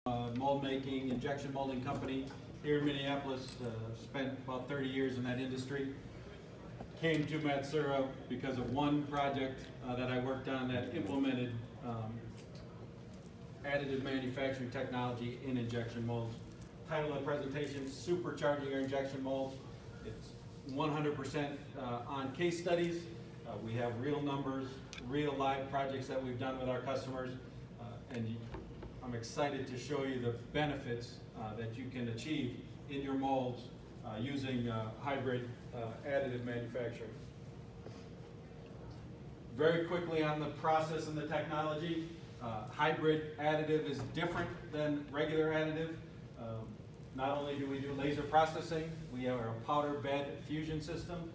mold making, injection molding company here in Minneapolis. Spent about 30 years in that industry. Came to Matsuura because of one project that I worked on that implemented additive manufacturing technology in injection molds. Title of the presentation, Supercharging Our Injection Molds. It's 100% on case studies. We have real numbers, real live projects that we've done with our customers, and I'm excited to show you the benefits that you can achieve in your molds using hybrid additive manufacturing. Very quickly on the process and the technology, hybrid additive is different than regular additive. Not only do we do laser processing, we have a powder bed fusion system,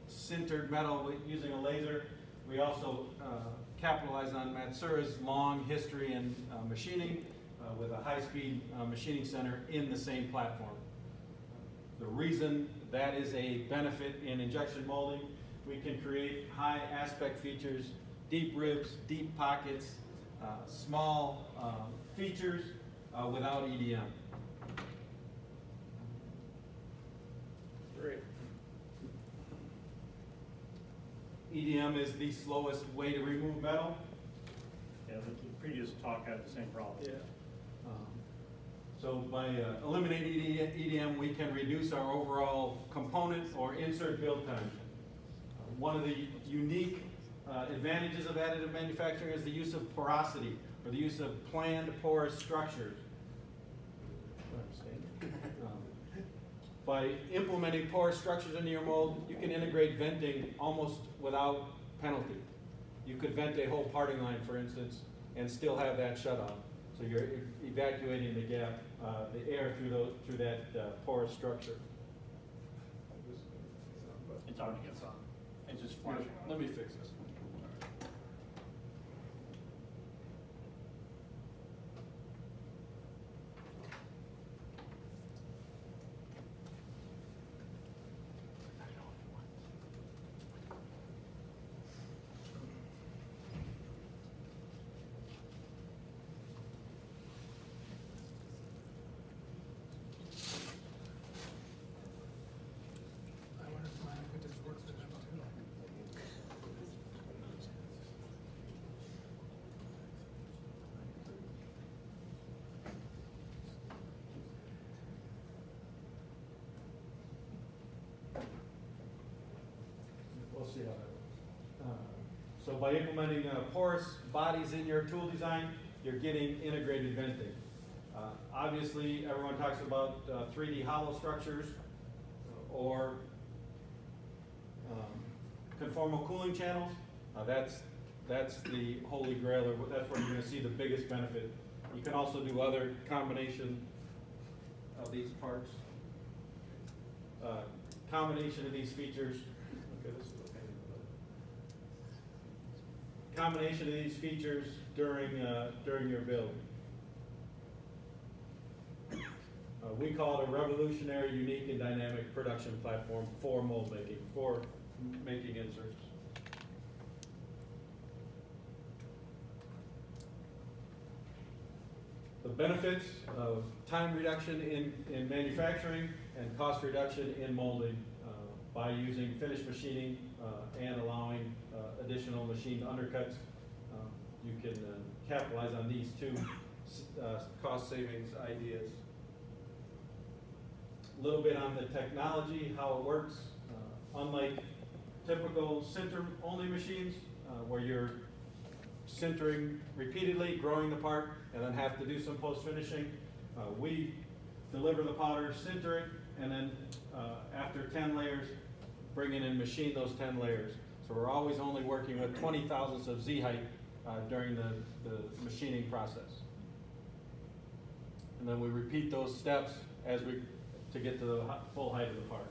sintered metal using a laser. We also capitalize on Matsuura's long history in machining with a high-speed machining center in the same platform. The reason that is a benefit in injection molding, we can create high aspect features, deep ribs, deep pockets, small features without EDM. Great. EDM is the slowest way to remove metal. Yeah, the previous talk had the same problem. Yeah. So by eliminating EDM, we can reduce our overall component or insert build time. One of the unique advantages of additive manufacturing is the use of porosity, or the use of planned porous structures. By implementing porous structures into your mold, you can integrate venting almost without penalty. You could vent a whole parting line, for instance, and still have that shut off. So you're evacuating the gap, the air through that porous structure. It's already gets on. It's just flashing. Let me fix this. We'll see how that works. So by implementing porous bodies in your tool design, you're getting integrated venting. Obviously, everyone talks about 3D hollow structures or conformal cooling channels. That's the holy grail, or that's where you're going to see the biggest benefit. You can also do other combination of these parts. Combination of these features. Okay, this is combination of these features during your build. We call it a revolutionary, unique, and dynamic production platform for mold making, for making inserts. The benefits of time reduction in manufacturing and cost reduction in molding by using finished machining and allowing additional machined undercuts. You can capitalize on these two cost savings ideas. A little bit on the technology, how it works. Unlike typical sinter-only machines, where you're sintering repeatedly, growing the part, and then have to do some post-finishing, we deliver the powder, sinter it, and then after 10 layers, bring in and machine those 10 layers. So we're always only working with 20 thousandths of Z height during the machining process. And then we repeat those steps to get to the full height of the part.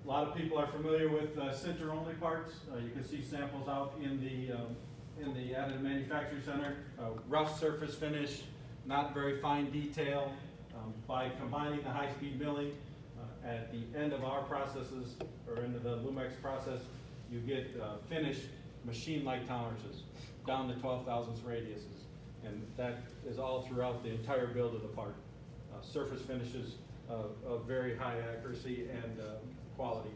A lot of people are familiar with sinter-only parts. You can see samples out in the additive manufacturing center. Rough surface finish, not very fine detail. By combining the high-speed milling at the end of our processes, or into the LUMEX process, you get finished machine-like tolerances. down to 12 thousandths radiuses. And that is all throughout the entire build of the part. Surface finishes of very high accuracy and quality.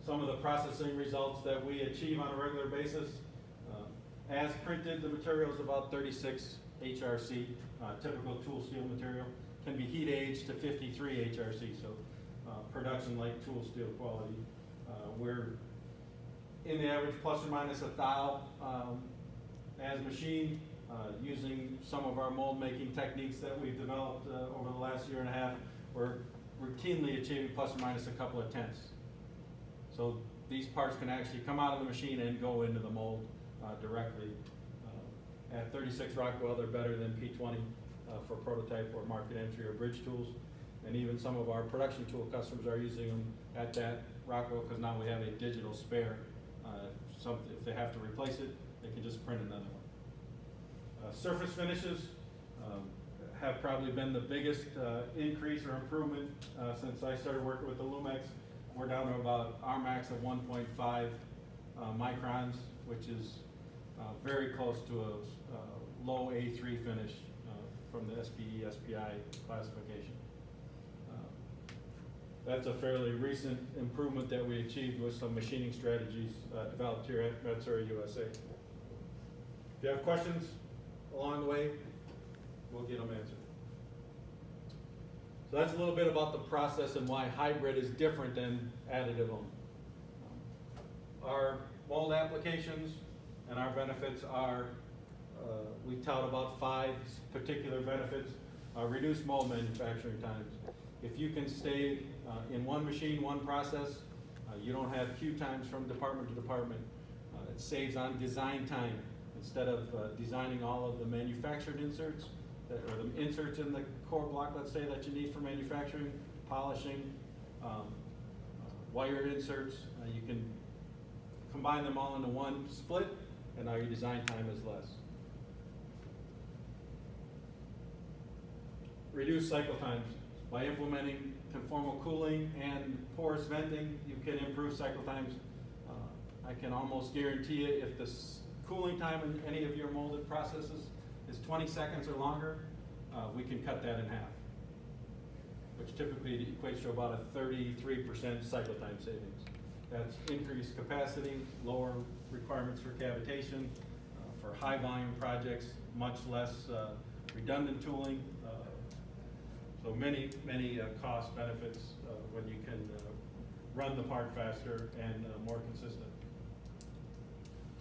Some of the processing results that we achieve on a regular basis, as printed, the material is about 36 HRC, typical tool steel material, can be heat aged to 53 HRC, so production like tool steel quality. We're in the average plus or minus a thou as machined, using some of our mold making techniques that we've developed over the last year and a half. We're routinely achieving plus or minus a couple of tenths. So these parts can actually come out of the machine and go into the mold directly. At 36 Rockwell, they're better than P20 for prototype or market entry or bridge tools. And even some of our production tool customers are using them at that Rockwell because now we have a digital spare. If they have to replace it, they can just print another one. Surface finishes have probably been the biggest increase or improvement since I started working with the LUMEX. We're down to about our max of 1.5 microns, which is very close to a low A3 finish from the SPE, SPI classification. That's a fairly recent improvement that we achieved with some machining strategies developed here at Matsuura, USA. If you have questions along the way, we'll get them answered. So that's a little bit about the process and why hybrid is different than additive only. Our mold applications and our benefits are, we tout about 5 particular benefits. Reduce mold manufacturing times. If you can stay in one machine, one process, you don't have queue times from department to department. It saves on design time. Instead of designing all of the manufactured inserts, or the inserts in the core block, let's say, that you need for manufacturing, polishing, wire inserts, you can combine them all into one split, and now your design time is less. Reduce cycle times. By implementing conformal cooling and porous venting, you can improve cycle times. I can almost guarantee it, if the cooling time in any of your molded processes is 20 seconds or longer, we can cut that in half, which typically equates to about a 33% cycle time savings. That's increased capacity, lower requirements for cavitation, for high volume projects, much less redundant tooling. So many cost benefits when you can run the part faster and more consistent.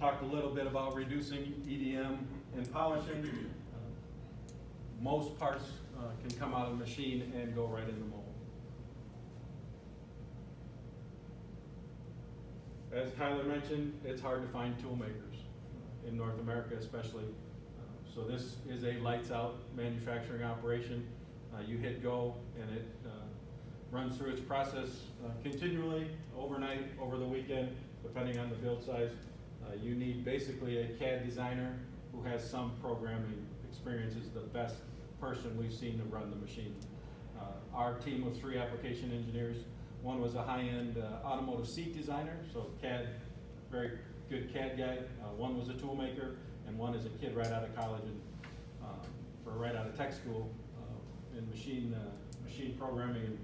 Talked a little bit about reducing EDM and polishing. Most parts can come out of the machine and go right in the mold. As Tyler mentioned, it's hard to find tool makers in North America especially. So this is a lights out manufacturing operation. You hit go and it runs through its process continually, overnight, over the weekend, depending on the build size. You need basically a CAD designer who has some programming experience. Is the best person we've seen to run the machine. Our team of 3 application engineers, one was a high-end automotive seat designer, so CAD, very good CAD guy. One was a tool maker, and one is a kid right out of college and right out of tech school in machine programming, and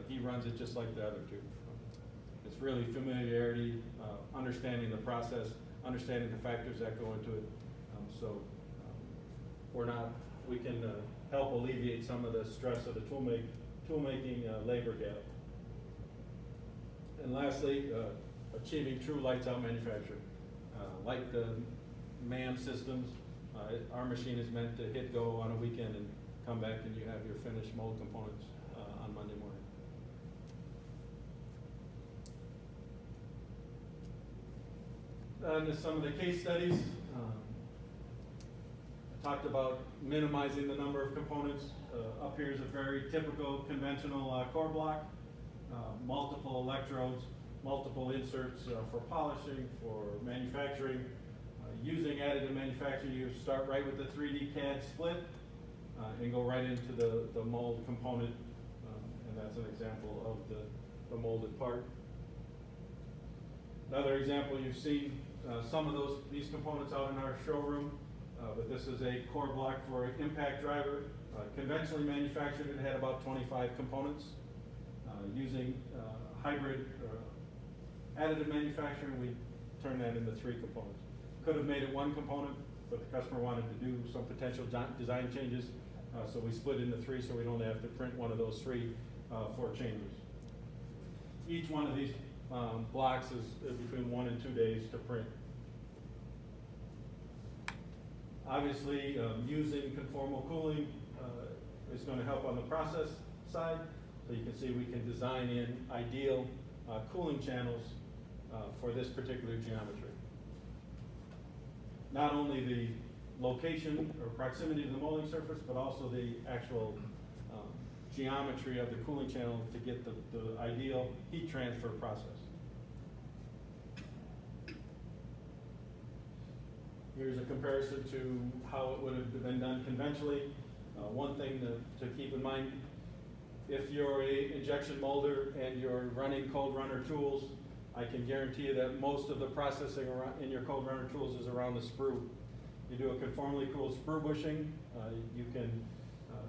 he runs it just like the other 2. It's really familiarity, understanding the process, understanding the factors that go into it. We can help alleviate some of the stress of the tool making labor gap. And lastly, achieving true lights out manufacturing. Like the MAM systems, our machine is meant to hit go on a weekend and come back and you have your finished mold components on Monday morning. And some of the case studies. I talked about minimizing the number of components. Up here is a very typical conventional core block. Multiple electrodes, multiple inserts for polishing, for manufacturing. Using additive manufacturing, you start right with the 3D CAD split and go right into the mold component, and that's an example of the molded part. Another example you've seen some of these components out in our showroom, but this is a core block for an impact driver. Conventionally manufactured, it had about 25 components. Using hybrid additive manufacturing, we turned that into 3 components. Could have made it 1 component, but the customer wanted to do some potential design changes, so we split into 3 so we don't have to print one of those 3 for changes. Each one of these blocks is between 1 and 2 days to print. Obviously, using conformal cooling is going to help on the process side. So you can see we can design in ideal cooling channels for this particular geometry. Not only the location or proximity to the molding surface, but also the actual geometry of the cooling channel to get the ideal heat transfer process. Here's a comparison to how it would have been done conventionally. One thing to keep in mind, if you're an injection molder and you're running cold runner tools, I can guarantee you that most of the processing in your cold runner tools is around the sprue. You do a conformally cooled sprue bushing, you can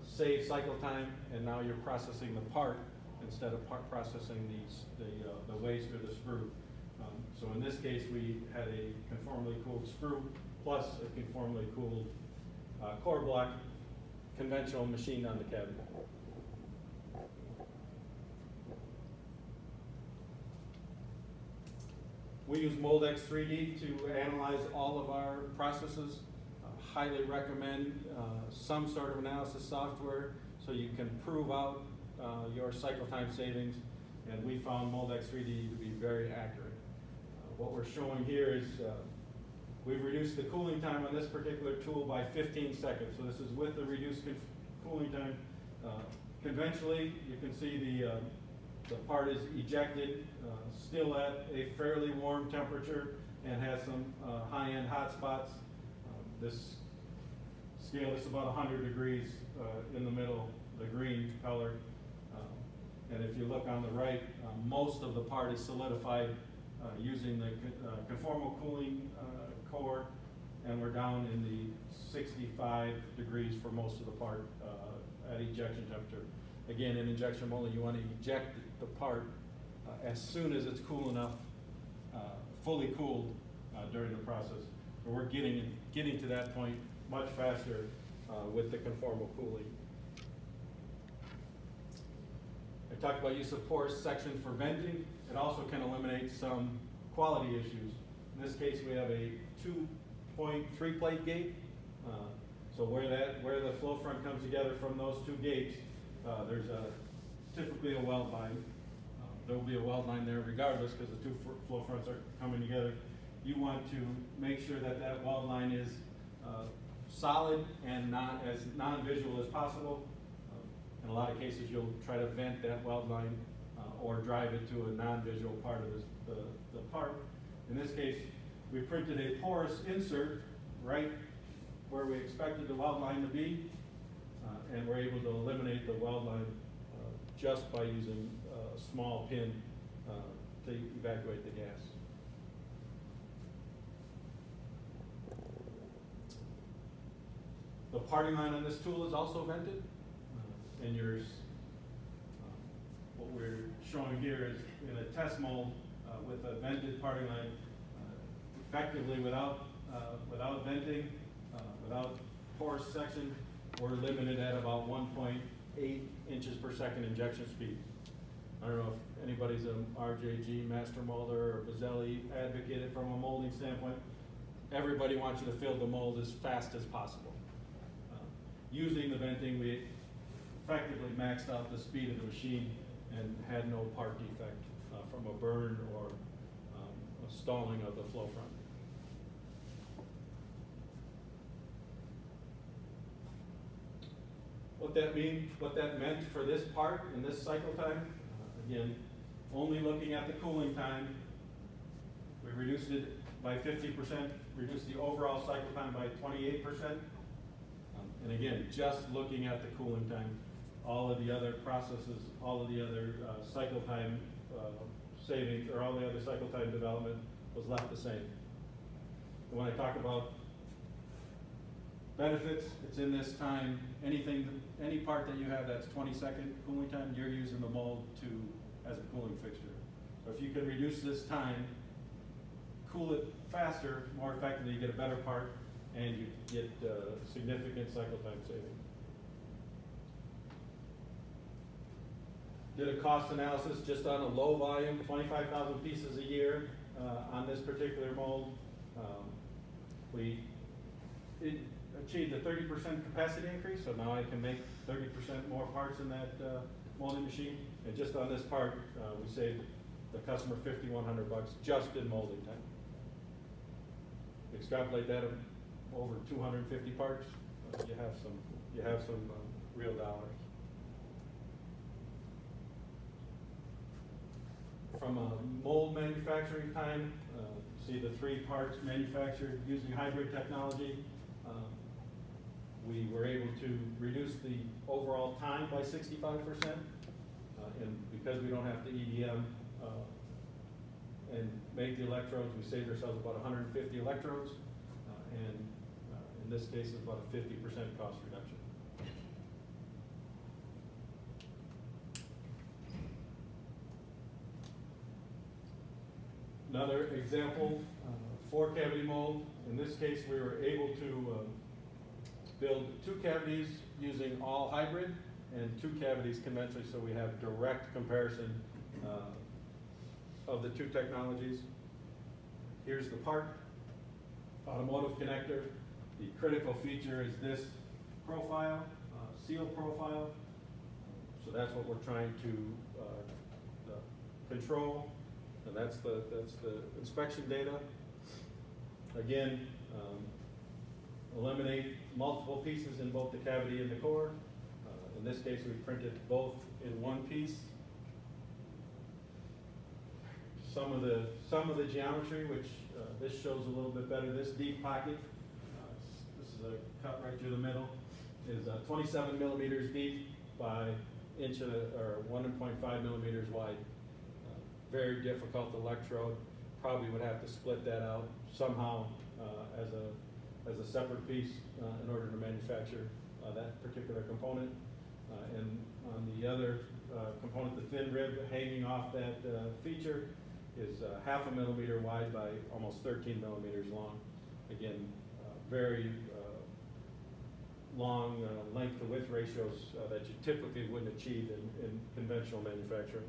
save cycle time, and now you're processing the part instead of processing the waste or the sprue. So in this case, we had a conformally cooled sprue plus a conformally cooled core block, conventional machined on the cabinet. We use Moldex 3D to analyze all of our processes. Highly recommend some sort of analysis software so you can prove out your cycle time savings, and we found Moldex 3D to be very accurate. What we're showing here is we've reduced the cooling time on this particular tool by 15 seconds. So this is with the reduced cooling time. Conventionally, you can see the part is ejected, still at a fairly warm temperature, and has some high-end hot spots. This scale is about 100 degrees in the middle, the green color. And if you look on the right, most of the part is solidified using the conformal cooling core, and we're down in the 65 degrees for most of the part at ejection temperature. Again, in injection molding, you want to eject the part as soon as it's cool enough, fully cooled during the process. But we're getting to that point much faster with the conformal cooling. I talked about use of porous section for venting. It also can eliminate some quality issues. In this case, we have a 2.3 plate gate. So where the flow front comes together from those 2 gates, there's typically a weld line. There will be a weld line there regardless because the 2 flow fronts are coming together. You want to make sure that that weld line is solid and not as non-visual as possible. In a lot of cases, you'll try to vent that weld line or drive it to a non-visual part of the part. In this case, we printed a porous insert right where we expected the weld line to be, and we're able to eliminate the weld line just by using a small pin to evacuate the gas. The parting line on this tool is also vented, and what we're showing here is in a test mold with a vented parting line, effectively without venting, without porous section, we're limited at about 1.8 inches per second injection speed. I don't know if anybody's an RJG master molder or Bazzelli advocate from a molding standpoint. Everybody wants you to fill the mold as fast as possible. Using the venting, we effectively maxed out the speed of the machine and had no part defect from a burn or a stalling of the flow front. What that meant for this part in this cycle time, again, only looking at the cooling time, we reduced it by 50%, reduced the overall cycle time by 28%. And again, just looking at the cooling time, all of the other processes, all of the other cycle time savings, or all the other cycle time development was left the same. when I talk about benefits, it's in this time. Any part that you have that's 20-second cooling time, you're using the mold as a cooling fixture. So if you can reduce this time, cool it faster, more effectively, you get a better part, and you get significant cycle time saving. Did a cost analysis just on a low volume, 25,000 pieces a year on this particular mold. We achieved a 30% capacity increase, so now I can make 30% more parts in that molding machine. And just on this part, we saved the customer $5,100 just in molding time. Extrapolate that over 250 parts, you have some real dollars. From a mold manufacturing time, see the 3 parts manufactured using hybrid technology. We were able to reduce the overall time by 65%, and because we don't have to EDM and make the electrodes, we saved ourselves about 150 electrodes, and in this case, it's about a 50% cost reduction. Another example, 4-cavity mold. In this case, we were able to build 2 cavities using all hybrid and 2 cavities conventionally, so we have direct comparison of the 2 technologies. Here's the part, automotive connector. The critical feature is this profile, seal profile. So that's what we're trying to control. And that's the inspection data. Again, eliminate multiple pieces in both the cavity and the core. In this case, we printed both in one piece. Some of the geometry, which this shows a little bit better. This deep pocket, this is a cut right through the middle, is 27 millimeters deep by or 1.5 millimeters wide. Very difficult electrode. Probably would have to split that out somehow as a separate piece in order to manufacture that particular component. And on the other component, the thin rib hanging off that feature is 0.5 millimeter wide by almost 13 millimeters long. Again, very long length to width ratios that you typically wouldn't achieve in conventional manufacturing.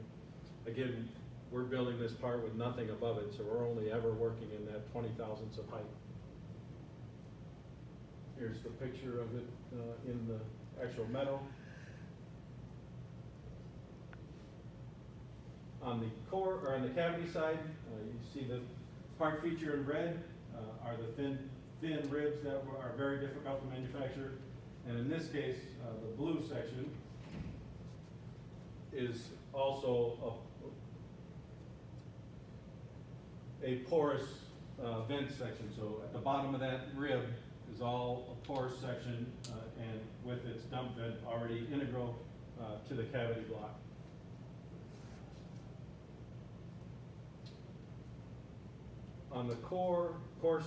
Again, we're building this part with nothing above it, so we're only ever working in that 20 thousandths of height. Here's the picture of it in the actual metal. On the core, or on the cavity side, you see the part feature in red are the thin ribs that are very difficult to manufacture. And in this case, the blue section is also a porous vent section. So at the bottom of that rib is all a porous section, and with its dump vent already integral to the cavity block. On the core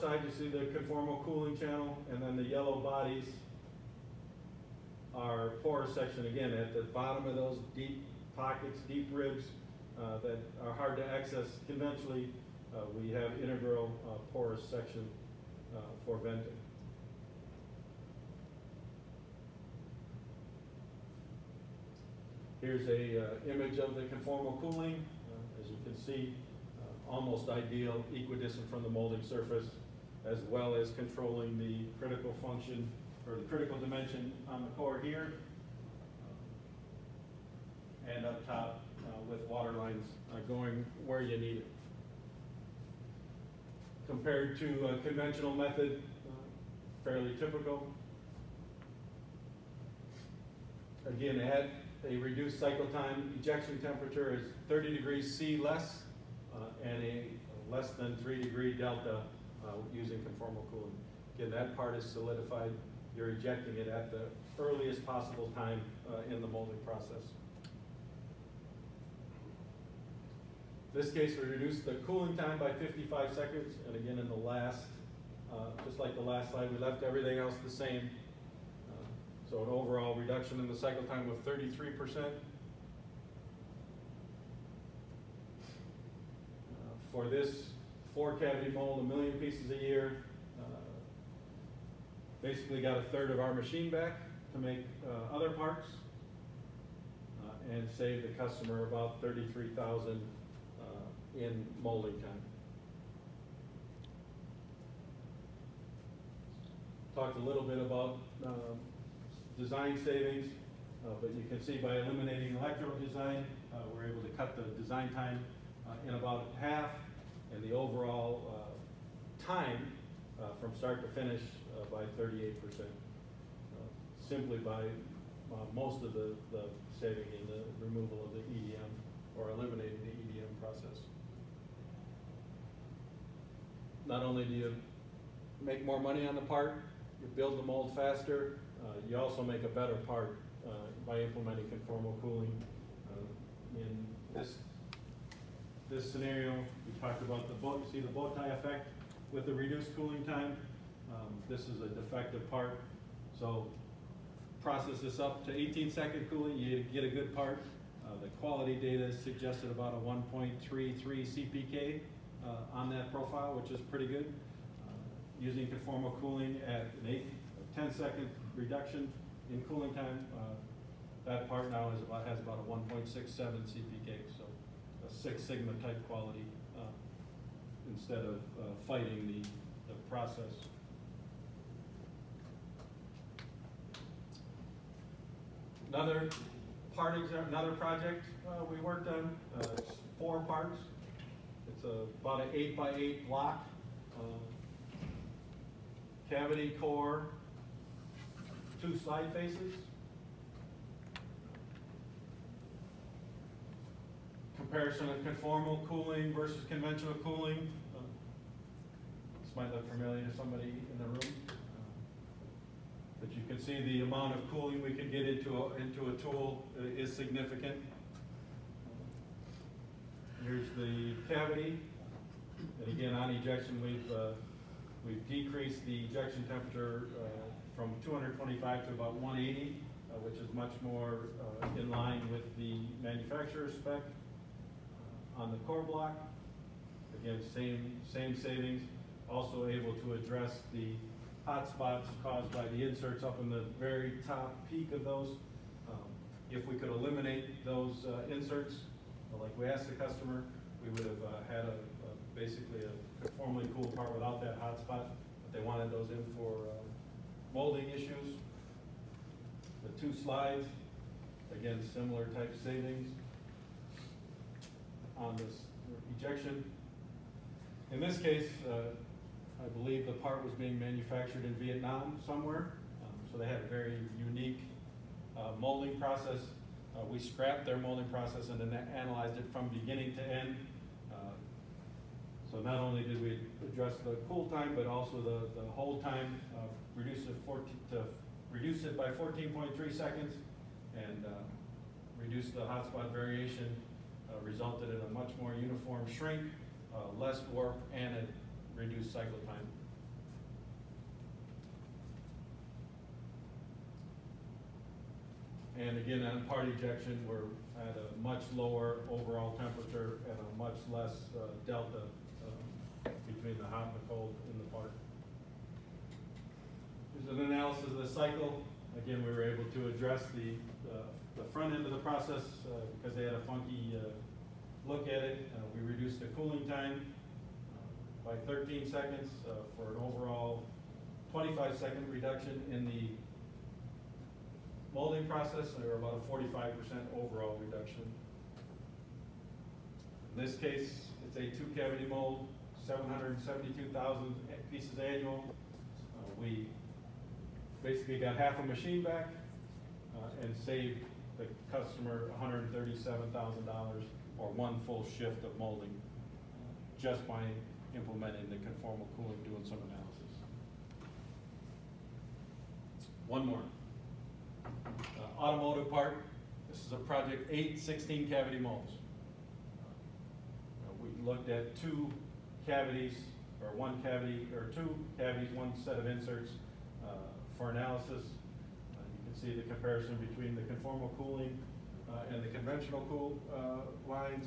side, you see the conformal cooling channel, and then the yellow bodies are porous section. Again, at the bottom of those deep pockets, deep ribs that are hard to access conventionally, we have integral porous section for venting. Here's a image of the conformal cooling. As you can see, almost ideal, equidistant from the molding surface, as well as controlling the critical function or the critical dimension on the core here, and up top with water lines going where you need it. Compared to a conventional method, fairly typical. Again, at a reduced cycle time, ejection temperature is 30 degrees C less, and a less than 3 degree delta using conformal cooling. Again, that part is solidified. You're ejecting it at the earliest possible time in the molding process. In this case, we reduced the cooling time by 55 seconds, and again, in the last just like the last slide, we left everything else the same. So an overall reduction in the cycle time of 33%. For this 4-cavity mold, 1 million pieces a year, basically got 1/3 of our machine back to make other parts, and saved the customer about $33,000 in molding time. Talked a little bit about design savings, but you can see by eliminating electrode design, we're able to cut the design time in about half, and the overall time from start to finish by 38%, simply by most of the saving in the removal of the EDM, or eliminating the EDM process. Not only do you make more money on the part, you build the mold faster, you also make a better part by implementing conformal cooling. In this scenario, we talked about the bow, you see the bow tie effect with the reduced cooling time. This is a defective part, so process this up to 18-second cooling, you get a good part. The quality data suggested about a 1.33 CPK on that profile, which is pretty good. Using conformal cooling at an 10-second reduction in cooling time, that part now has about a 1.67 CPK, so a 6 Sigma type quality instead of fighting the process. Another project we worked on, it's 4 parts. It's about an 8x8 block. Cavity core, 2 slide faces. Comparison of conformal cooling versus conventional cooling. This might look familiar to somebody in the room. But you can see the amount of cooling we could get into a tool is significant. Here's the cavity. And again, on ejection, we've decreased the ejection temperature from 225 to about 180, which is much more in line with the manufacturer's spec. On the core block, again, same savings. Also able to address the hot spots caused by the inserts up in the very top peak of those. If we could eliminate those inserts, like we asked the customer, we would have had basically a conformally cooled part without that hot spot, but they wanted those in for molding issues. The 2 slides, again, similar type savings on this ejection. In this case, I believe the part was being manufactured in Vietnam somewhere, so they had a very unique molding process. We scrapped their molding process and then analyzed it from beginning to end. So not only did we address the cool time, but also the hold time, reduce it by 14.3 seconds, and reduce the hotspot variation, resulted in a much more uniform shrink, less warp, and a reduced cycle time. And again, on part ejection, we're at a much lower overall temperature and a much less delta between the hot and the cold in the part. There's an analysis of the cycle. Again, we were able to address the front end of the process because they had a funky look at it. We reduced the cooling time by 13 seconds for an overall 25-second reduction in the molding process, or about a 45% overall reduction. In this case, it's a 2-cavity mold, 772,000 pieces annual. We basically got half a machine back and saved the customer $137,000, or 1 full shift of molding, just by implementing the conformal cooling, doing some analysis. One more. Automotive part. This is a project 8 16-cavity molds. We looked at 2 cavities or one cavity, or two cavities, one set of inserts for analysis. You can see the comparison between the conformal cooling and the conventional cool lines.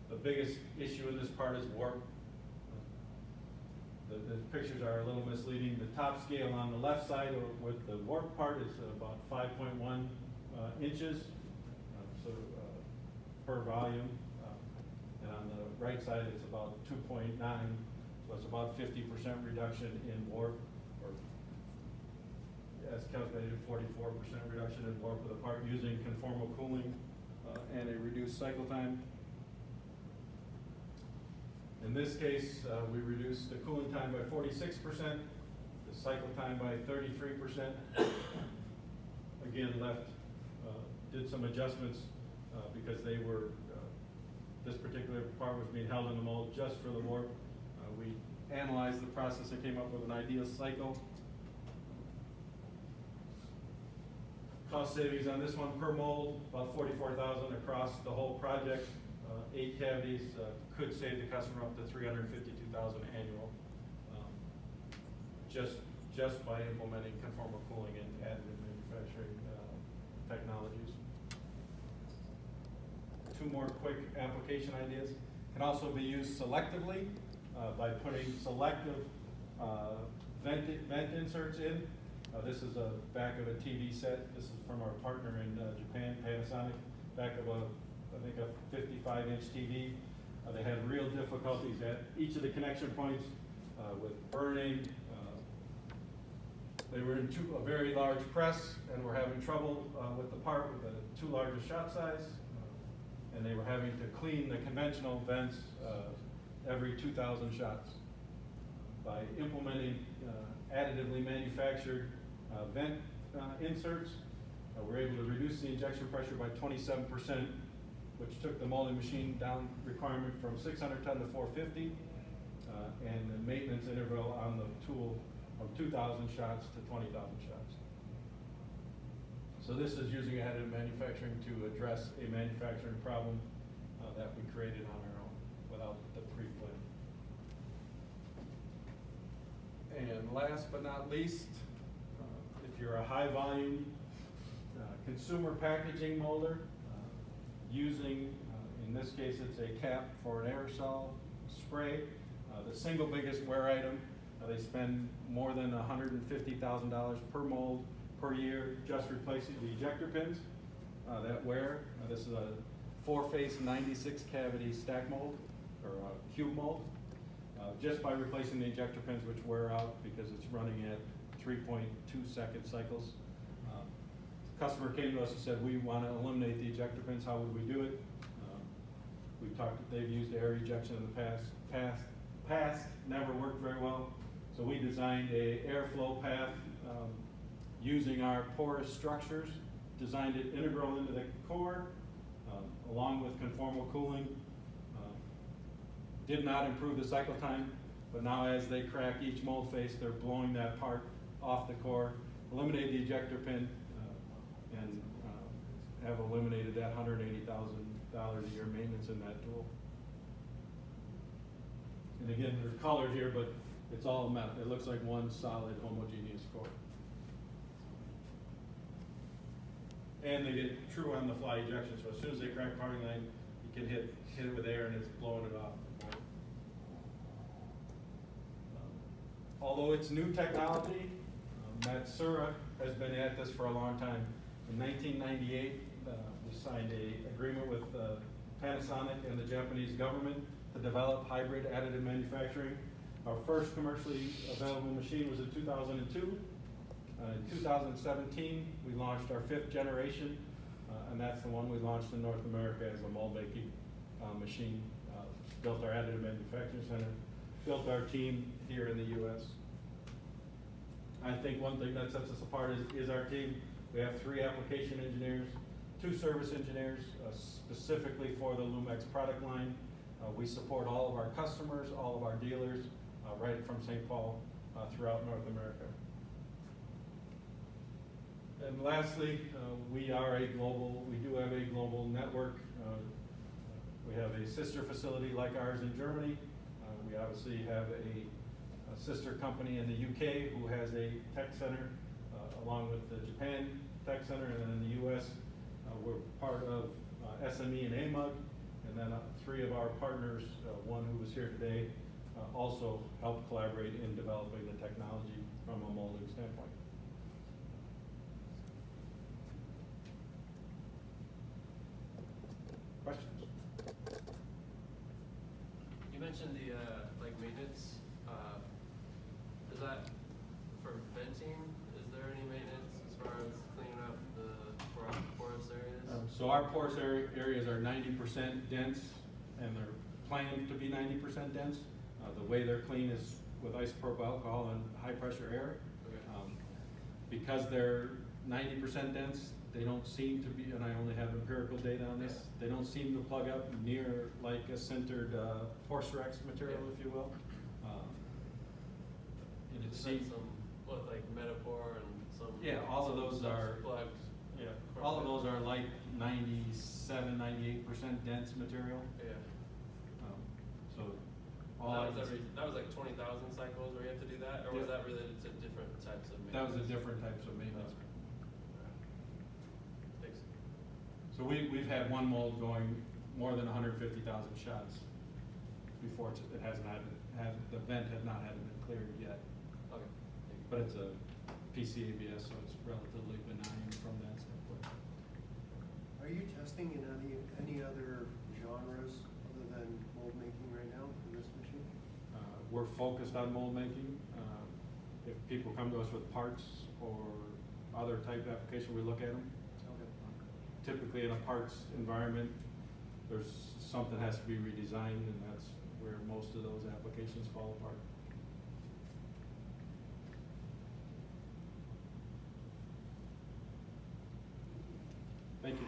The biggest issue in this part is warp. The pictures are a little misleading. The top scale on the left side, or with the warp part, is about 5.1 inches per volume. And on the right side, it's about 2.9. So it's about 50% reduction in warp, or as calculated, 44% reduction in warp with the part using conformal cooling and a reduced cycle time. In this case, we reduced the cooling time by 46%, the cycle time by 33%. Again, did some adjustments because they were, this particular part was being held in the mold just for the warp. We analyzed the process and came up with an ideal cycle. Cost savings on this one per mold, about $44,000 across the whole project. 8 cavities could save the customer up to $352,000 annual, just by implementing conformal cooling and additive manufacturing technologies. 2 more quick application ideas. Can also be used selectively by putting selective vent inserts in. This is a back of a TV set. This is from our partner in Japan, Panasonic, back of I think a 55-inch TV. They had real difficulties at each of the connection points with burning. They were in a very large press and were having trouble with the part with the too large a shot size. And they were having to clean the conventional vents every 2,000 shots. By implementing additively manufactured vent inserts, we're able to reduce the injection pressure by 27%, which took the molding machine down requirement from 600 ton to 450, and the maintenance interval on the tool from 2,000 shots to 20,000 shots. So this is using additive manufacturing to address a manufacturing problem that we created on our own without the pre-plan. And last but not least, if you're a high volume consumer packaging molder, using, in this case, it's a cap for an aerosol spray. The single biggest wear item, they spend more than $150,000 per mold per year just replacing the ejector pins that wear. This is a 4-face 96 cavity stack mold, or cube mold, just by replacing the ejector pins, which wear out because it's running at 3.2-second cycles. Customer came to us and said, we want to eliminate the ejector pins. How would we do it? They've used air ejection in the past, never worked very well. So we designed a airflow path using our porous structures, designed it integral into the core, along with conformal cooling. Did not improve the cycle time, but now as they crack each mold face, they're blowing that part off the core, eliminate the ejector pin, and have eliminated that $180,000 a year maintenance in that tool. And again, they're colored here, but it's all metal. It looks like one solid homogeneous core. And they get true on-the-fly ejection, so as soon as they crack parting line, you can hit it with air and it's blowing it off. Although it's new technology, Matsuura has been at this for a long time. In 1998, we signed an agreement with Panasonic and the Japanese government to develop hybrid additive manufacturing. Our first commercially available machine was in 2002. In 2017, we launched our 5th generation, and that's the one we launched in North America as a mold making machine. Built our additive manufacturing center, built our team here in the U.S. I think one thing that sets us apart is our team. We have 3 application engineers, 2 service engineers, specifically for the LUMEX product line. We support all of our customers, all of our dealers, right from St. Paul throughout North America. And lastly, we do have a global network. We have a sister facility like ours in Germany. We obviously have a sister company in the UK who has a tech center, along with the Japan Tech Center, and then in the US, we're part of SME and AMUG, and then 3 of our partners, one who was here today, also helped collaborate in developing the technology from a molding standpoint. Questions? You mentioned the like maintenance. Is that for venting? Is there any maintenance as far as cleaning up the porous areas? So our porous areas are 90% dense, and they're planned to be 90% dense. The way they're cleaned is with isopropyl alcohol and high pressure air. Okay. Because they're 90% dense, they don't seem to be, and I only have empirical data on this, they don't seem to plug up near like a sintered Porcerex material, if you will. And it Is seems, that some, what, like Metapore and some? yeah, all of those are, Plugs. yeah, all of those are like 97, 98% dense material. Yeah. So all That was like 20,000 cycles where you have to do that, or was that related to different types of maintenance? that was a different types of maintenance. Thanks. So we've had one mold going more than 150,000 shots before it hasn't the vent has not had been cleared yet. Okay. Thank you. But it's a PCABS, so it's relatively benign from that standpoint. Are you testing in any other genres other than mold making right now for this machine? We're focused on mold making. If people come to us with parts or other type application, we look at them. Okay. Typically in a parts environment, there's something has to be redesigned, and that's where most of those applications fall apart. Thank you.